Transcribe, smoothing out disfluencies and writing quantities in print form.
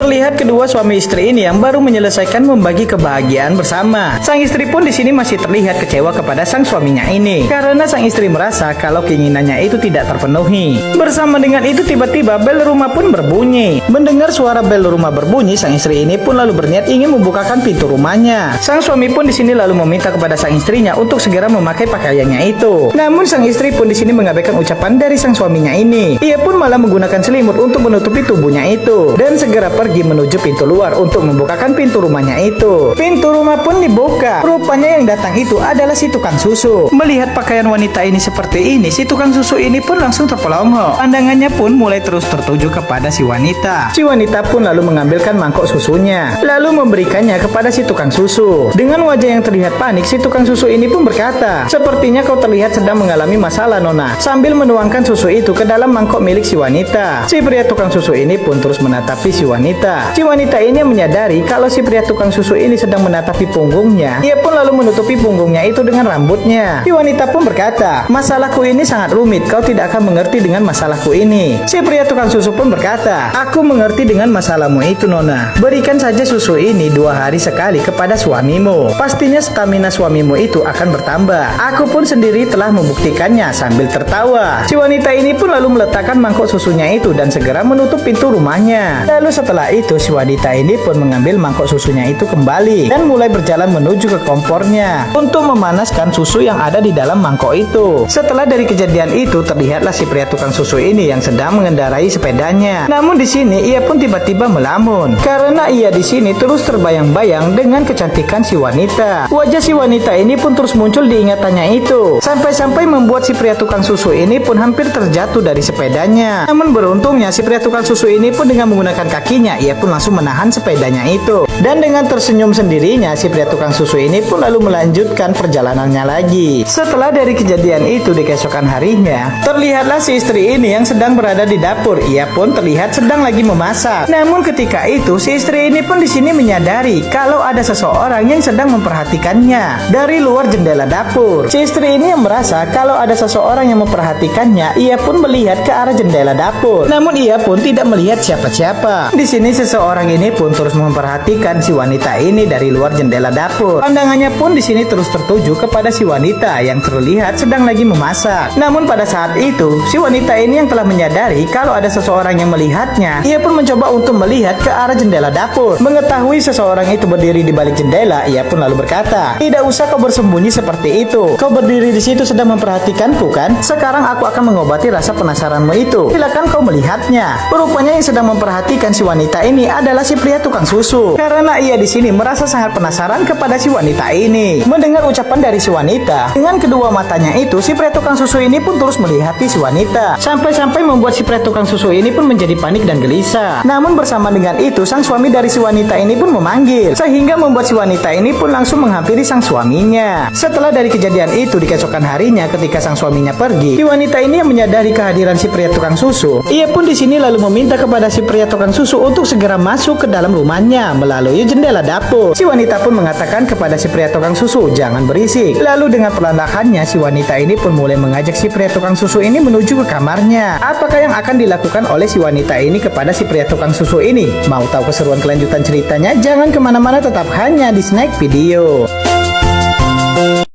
Terlihat kedua suami istri ini yang baru menyelesaikan membagi kebahagiaan bersama. Sang istri pun di sini masih terlihat kecewa kepada sang suaminya ini karena sang istri merasa kalau keinginannya itu tidak terpenuhi. Bersama dengan itu tiba-tiba bel rumah pun berbunyi. Mendengar suara bel rumah berbunyi, sang istri ini pun lalu berniat ingin membukakan pintu rumahnya. Sang suami pun di sini lalu meminta kepada sang istrinya untuk segera memakai pakaiannya itu. Namun sang istri pun di sini mengabaikan ucapan dari sang suaminya ini. Ia pun malah menggunakan selimut untuk menutupi tubuhnya itu dan segera pergi menuju pintu luar untuk membukakan pintu rumahnya itu. Pintu rumah pun dibuka. Rupanya yang datang itu adalah si tukang susu. Melihat pakaian wanita ini seperti ini, si tukang susu ini pun langsung terpelongo. Pandangannya pun mulai terus tertuju kepada si wanita. Si wanita pun lalu mengambilkan mangkok susunya, lalu memberikannya kepada si tukang susu. Dengan wajah yang terlihat panik, si tukang susu ini pun berkata, "Sepertinya kau terlihat sedang mengalami masalah, Nona," sambil menuangkan susu itu ke dalam mangkok milik si wanita. Si pria tukang susu ini pun terus menatapi si wanita. Si wanita ini menyadari kalau si pria tukang susu ini sedang menatapi punggungnya. Ia pun lalu menutupi punggungnya itu dengan rambutnya. Si wanita pun berkata, "Masalahku ini sangat rumit, kau tidak akan mengerti dengan masalahku ini." Si pria tukang susu pun berkata, "Aku mengerti dengan masalahmu itu, Nona. Berikan saja susu ini 2 hari sekali kepada suamimu. Pastinya stamina suamimu itu akan bertambah. Aku pun sendiri telah membuktikannya," sambil tertawa. Si wanita ini pun lalu meletakkan mangkok susunya itu dan segera menutup pintu rumahnya. Lalu setelah itu si wanita ini pun mengambil mangkok susunya itu kembali dan mulai berjalan menuju ke kompornya untuk memanaskan susu yang ada di dalam mangkok itu. Setelah dari kejadian itu terlihatlah si pria tukang susu ini yang sedang mengendarai sepedanya. Namun di sini ia pun tiba-tiba melamun karena ia di sini terus terbayang-bayang dengan kecantikan si wanita. Wajah si wanita ini pun terus muncul di ingatannya itu sampai-sampai membuat si pria tukang susu ini pun hampir terjatuh dari sepedanya. Namun beruntungnya si pria tukang susu ini pun dengan menggunakan kakinya ia pun langsung menahan sepedanya itu. Dan dengan tersenyum sendirinya si pria tukang susu ini pun lalu melanjutkan perjalanannya lagi. Setelah dari kejadian itu di keesokan harinya, terlihatlah si istri ini yang sedang berada di dapur. Ia pun terlihat sedang lagi memasak. Namun ketika itu si istri ini pun di sini menyadari kalau ada seseorang yang sedang memperhatikannya dari luar jendela dapur. Si istri ini yang merasa kalau ada seseorang yang memperhatikannya, ia pun melihat ke arah jendela dapur. Namun ia pun tidak melihat siapa-siapa. Di sini seseorang ini pun terus memperhatikan si wanita ini dari luar jendela dapur. Pandangannya pun di sini terus tertuju kepada si wanita yang terlihat sedang lagi memasak. Namun pada saat itu, si wanita ini yang telah menyadari kalau ada seseorang yang melihatnya, ia pun mencoba untuk melihat ke arah jendela dapur. Mengetahui seseorang itu berdiri di balik jendela, ia pun lalu berkata, "Tidak usah kau bersembunyi seperti itu. Kau berdiri di situ sedang memperhatikanku kan? Sekarang aku akan mengobati rasa penasaranmu itu. Silakan kau melihatnya." Rupanya yang sedang memperhatikan si wanita ini adalah si pria tukang susu. Karena ia di sini merasa sangat penasaran kepada si wanita ini. Mendengar ucapan dari si wanita, dengan kedua matanya itu si pria tukang susu ini pun terus melihati si wanita. Sampai-sampai membuat si pria tukang susu ini pun menjadi panik dan gelisah. Namun bersama dengan itu sang suami dari si wanita ini pun memanggil, sehingga membuat si wanita ini pun langsung menghampiri sang suaminya. Setelah dari kejadian itu di keesokan harinya ketika sang suaminya pergi, si wanita ini yang menyadari kehadiran si pria tukang susu, ia pun di sini lalu meminta kepada si pria tukang susu untuk segera masuk ke dalam rumahnya melalui jendela dapur. Si wanita pun mengatakan kepada si pria tukang susu, "Jangan berisik." Lalu dengan perlahan-lahannya si wanita ini pun mulai mengajak si pria tukang susu ini menuju ke kamarnya. Apakah yang akan dilakukan oleh si wanita ini kepada si pria tukang susu ini? Mau tahu keseruan kelanjutan ceritanya? Jangan kemana-mana, tetap hanya di Snack Video.